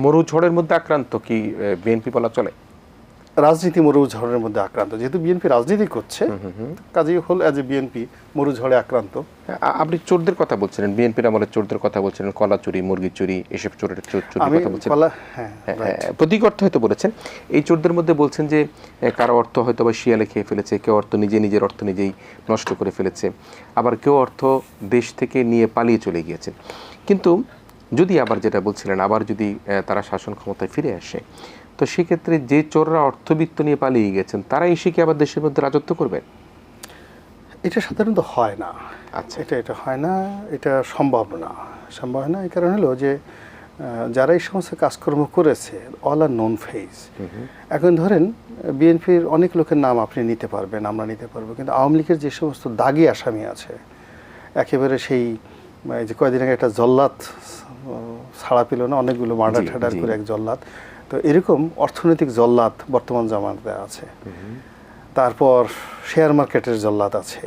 মরু ঝড়ের মধ্যে আক্রান্ত কি বিএনপি বলা চলে? রাজনীতি মরুঝড়ের মধ্যে আক্রান্ত, যেহেতু বিএনপি রাজনীতি করছে কাজেই হল অ্যাজ এ বিএনপি মরুঝড়ে আক্রান্ত। আপনি চোরদের কথা বলছিলেন, বিএনপির আমলে চোরদের কথা বলছিলেন, কলা চুরি, মুরগি চুরি, এসব চোরের কথা বলছেন। প্রতীক অর্থ হয়তো বলেছেন। এই চোরদের মধ্যে বলছেন যে কারো অর্থ হয়তো বা শিয়ালে খেয়ে ফেলেছে, কেউ অর্থ নিজের অর্থ নিজেই নষ্ট করে ফেলেছে, আবার কেউ অর্থ দেশ থেকে নিয়ে পালিয়ে চলে গিয়েছেন। কিন্তু যদি আবার যেটা বলছিলেন, আবার যদি তারা শাসন ক্ষমতায় ফিরে আসে, তো সেক্ষেত্রে যে চোররা অর্থবিত্ত নিয়ে পালিয়ে গেছেন তারা এসে কি আবার দেশের মধ্যে রাজত্ব করবেন? এটা সাধারণত হয় না। আচ্ছা, এটা হয় না, এটা সম্ভব না। এই কারণ হলো যে যারা এই সমস্ত কাজকর্ম করেছে অল আর নোন ফেস। এখন ধরেন বিএনপির অনেক লোকের নাম আপনি নিতে পারবেন, আমরা নিতে পারবো, কিন্তু আওয়ামী লীগের যে সমস্ত দাগি আসামি আছে, একেবারে সেই যে কয়েকদিন আগে একটা জল্লাদ ছাড়া পেল না, অনেকগুলো মার্ডার ঠাডার করে এক জল্লাদ, তো এরকম অর্থনৈতিক জল্লাদ বর্তমান জামানাতে আছে। তারপর শেয়ার মার্কেটের জল্লাদ আছে,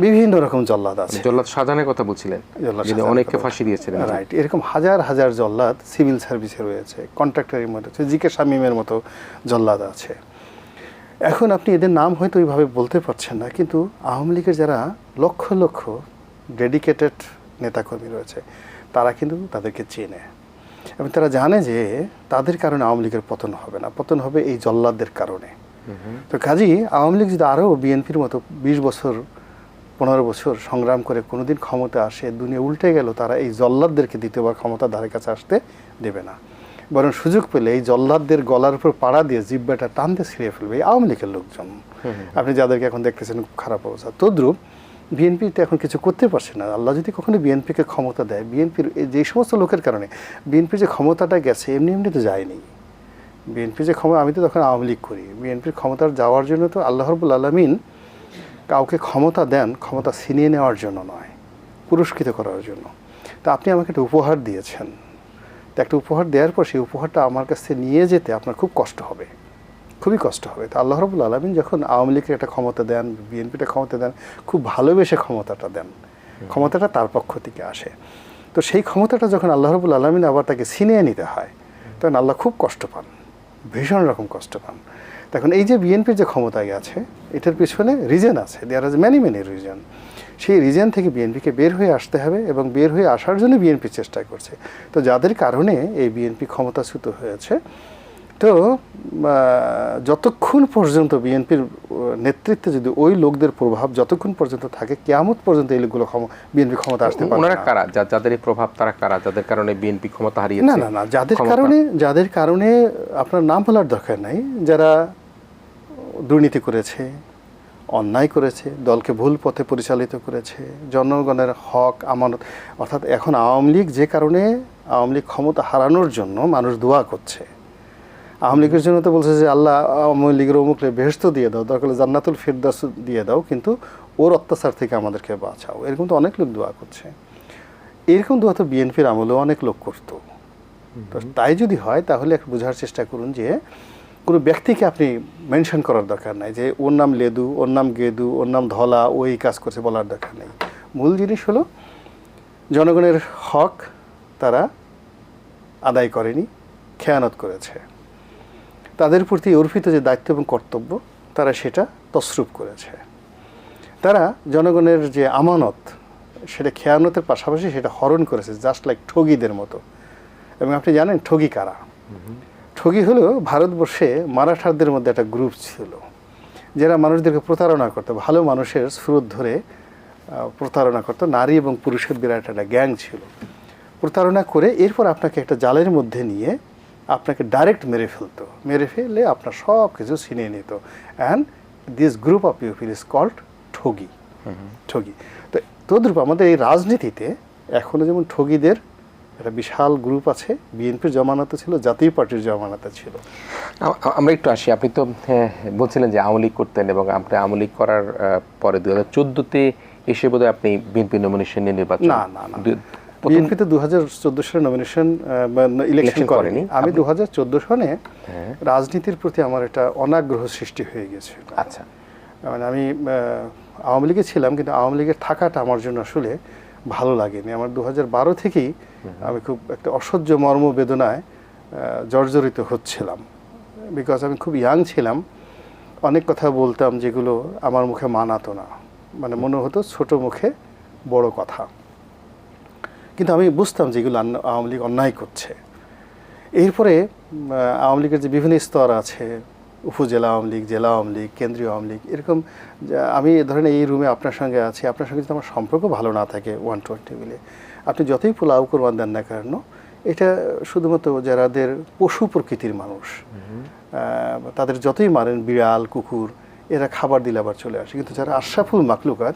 বিভিন্ন রকম জল্লাদ আছে। জল্লাদ শাহজাহানের কথা বলছিলেন, যিনি অনেককে ফাঁসি দিয়েছিলেন। রাইট, এরকম হাজার হাজার জল্লাদ সিভিল সার্ভিসে রয়েছে, কন্ট্রাক্টরের মতো আছে, জিকে শামীমের মতো জল্লাদ আছে। এখন আপনি এদের নাম হয়তো ওইভাবে বলতে পারছেন না, কিন্তু আওয়ামী লীগের যারা লক্ষ লক্ষ ডেডিকেটেড নেতাকর্মী রয়েছে তারা কিন্তু তাদেরকে চেনে এবং তারা জানে যে তাদের কারণে আওয়ামী লীগের পতন হবে না, পতন হবে এই জল্লাদদের কারণে। তো কাজেই আওয়ামী লীগ যদি আরও বিএনপির মতো 20 বছর 15 বছর সংগ্রাম করে কোনোদিন ক্ষমতা আসে, দুনিয়া উল্টে গেল, তারা এই জল্লাদদেরকে দ্বিতীয়বার ক্ষমতার ধারে কাছে আসতে দেবে না, বরং সুযোগ পেলে এই জল্লাদদের গলার উপর পাড়া দিয়ে জিব্বাটা টান দিয়ে ছিঁড়ে ফেলবে এই আওয়ামী লীগের লোকজন। আপনি যাদেরকে এখন দেখতেছেন খুব খারাপ অবস্থা, তদ্রুপ বিএনপি তো এখন কিছু করতে পারছে না। আল্লাহ যদি কখনো বিএনপিকে ক্ষমতা দেয়, বিএনপির যে সমস্ত লোকের কারণে বিএনপির যে ক্ষমতাটা গেছে এমনি এমনি তো যায়নি। বিএনপি যে ক্ষমতা, আমি তো তখন আওয়ামী লীগ করি, বিএনপির ক্ষমতার যাওয়ার জন্য তো আল্লাহ রাব্বুল আলামিন কাউকে ক্ষমতা দেন ক্ষমতা ছিনিয়ে নেওয়ার জন্য নয়, পুরস্কৃত করার জন্য। তা আপনি আমাকে একটা উপহার দিয়েছেন, তো একটা উপহার দেওয়ার পর সেই উপহারটা আমার কাছ থেকে নিয়ে যেতে আপনার খুব কষ্ট হবে, খুবই কষ্ট হবে। তো আল্লাহ রাব্বুল আলামিন যখন আওয়ামী লীগের একটা ক্ষমতা দেন, বিএনপিটা ক্ষমতা দেন, খুব ভালোবেসে ক্ষমতাটা দেন, ক্ষমতাটা তার পক্ষ থেকে আসে। তো সেই ক্ষমতাটা যখন আল্লাহ রাব্বুল আলামিন আবার তাকে ছিনিয়ে নিতে হয়, তখন আল্লাহ খুব কষ্ট পান, ভীষণ রকম কষ্ট পান। তখন এই যে বিএনপির যে ক্ষমতায় গেছে এটার পিছনে রিজন আছে, দেয়ার ইজ মেনি রিজন। সেই রিজন থেকে বিএনপিকে বের হয়ে আসতে হবে এবং বের হয়ে আসার জন্য বিএনপি চেষ্টা করছে। তো যাদের কারণে এই বিএনপি ক্ষমতাচ্যুত হয়েছে, তো যতক্ষণ পর্যন্ত বিএনপির নেতৃত্বে যদি ওই লোকদের প্রভাব যতক্ষণ পর্যন্ত থাকে, কিয়ামত পর্যন্ত এই লোকগুলো বিএনপি ক্ষমতা আসতে পারে না। কারা যাদের এই প্রভাব, তারা কারা যাদের কারণে বিএনপি ক্ষমতা হারিয়েছে? না না না, যাদের কারণে আপনার নাম বলার দরকার নাই, যারা দুর্নীতি করেছে, অন্যায় করেছে, দলকে ভুল পথে পরিচালিত করেছে, জনগণের হক আমানত, অর্থাৎ এখন আওয়ামী লীগ যে কারণে আওয়ামী লীগ ক্ষমতা হারানোর জন্য মানুষ দোয়া করছে। আওয়ামী লীগের জন্য তো বলছে যে আল্লাহ আওয়ামী লীগের অমুকলে বেহেশত দিয়ে দাও, দরকার হলে জান্নাতুল ফিরদাউস দিয়ে দাও, কিন্তু ওর অত্যাচার থেকে আমাদেরকে বাঁচাও। এরকম তো অনেক লোক দোয়া করছে। এরকম দোয়া তো বিএনপির আমলেও অনেক লোক করতো। তো তাই যদি হয় তাহলে একটু বোঝার চেষ্টা করুন যে কোনো ব্যক্তিকে আপনি মেনশন করার দরকার নাই যে ওর নাম লেদু, ওর নাম গেদু, ওর নাম ধলা, ও এই কাজ করছে বলার দরকার নেই। মূল জিনিস হলো জনগণের হক তারা আদায় করেনি, খেয়ানত করেছে। তাদের প্রতি অর্পিত যে দায়িত্ব এবং কর্তব্য তারা সেটা তসরুপ করেছে। তারা জনগণের যে আমানত সেটা খেয়ানতের পাশাপাশি সেটা হরণ করেছে, জাস্ট লাইক ঠগীদের মতো। এবং আপনি জানেন ঠগী কারা? ঠগী হলো ভারতবর্ষে মারাঠাদের মধ্যে একটা গ্রুপ ছিল যারা মানুষদেরকে প্রতারণা করতো, ভালো মানুষের স্রোত ধরে প্রতারণা করতো। নারী এবং পুরুষের বিরাট একটা গ্যাং ছিল। প্রতারণা করে এরপর আপনাকে একটা জালের মধ্যে নিয়ে আপনাকে ডাইরেক্ট মেরে ফেলতো, মেরে ফেলে আপনার সব কিছু ছিনিয়ে নিত। And this group of people is called thuggee. তো তদ্রূপ আমাদের এই রাজনীতিতে এখনও যেমন ঠগীদের একটা বিশাল গ্রুপ আছে, বিএনপির জমানাতে ছিল, জাতীয় পার্টির জমানাতে ছিল। আমরা একটু আসি, আপনি তো বলছিলেন যে আওয়ামী লীগ করতেন এবং আপনি আওয়ামী লীগ করার পরে 2014-তে এসে বোধহয় আপনি বিএনপি নমিনেশন নিয়ে নির্বাচন। না, বিএনপি তো 2014 সালে নমিনেশন ইলেকশন করেনি। আমি 2014 সনে রাজনীতির প্রতি আমার একটা অনাগ্রহ সৃষ্টি হয়ে গেছে। আচ্ছা, মানে আমি আওয়ামী লীগে ছিলাম, কিন্তু আওয়ামী লীগের থাকাটা আমার জন্য আসলে ভালো লাগেনি। আমার 2012 থেকেই আমি খুব একটা অসহ্য মর্মবেদনায় জর্জরিত হচ্ছিলাম, বিকজ আমি খুব ইয়াং ছিলাম, অনেক কথা বলতাম যেগুলো আমার মুখে মানাতো না, মানে মনে হতো ছোট মুখে বড় কথা, কিন্তু আমি বুঝতাম যে এগুলো আওয়ামী লীগ অন্যায় করছে। এরপরে আওয়ামী লীগের যে বিভিন্ন স্তর আছে, উপজেলা আওয়ামী লীগ, জেলা আওয়ামী লীগ, কেন্দ্রীয় আওয়ামী লীগ, এরকম আমি ধরেন এই রুমে আপনার সঙ্গে আছি, আপনার সঙ্গে যদি আমার সম্পর্ক ভালো না থাকে 120 মিলে, আপনি যতই পোলাও কোরবান দেন না কেন, এটা শুধুমাত্র যারাদের পশু প্রকৃতির মানুষ, তাদের যতই মারেন বিড়াল কুকুর, এরা খাবার দিলে আবার চলে আসে, কিন্তু যারা আশরাফুল মাখলুকাত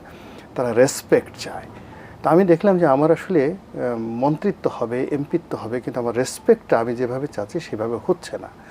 তারা রেসপেক্ট চায়। তা আমি দেখলাম যে আমার আসলে মন্ত্রিত্ব হবে, এমপিত্ব হবে, কিন্তু আমার রেসপেক্টটা আমি যেভাবে চাচ্ছি সেভাবে হচ্ছে না।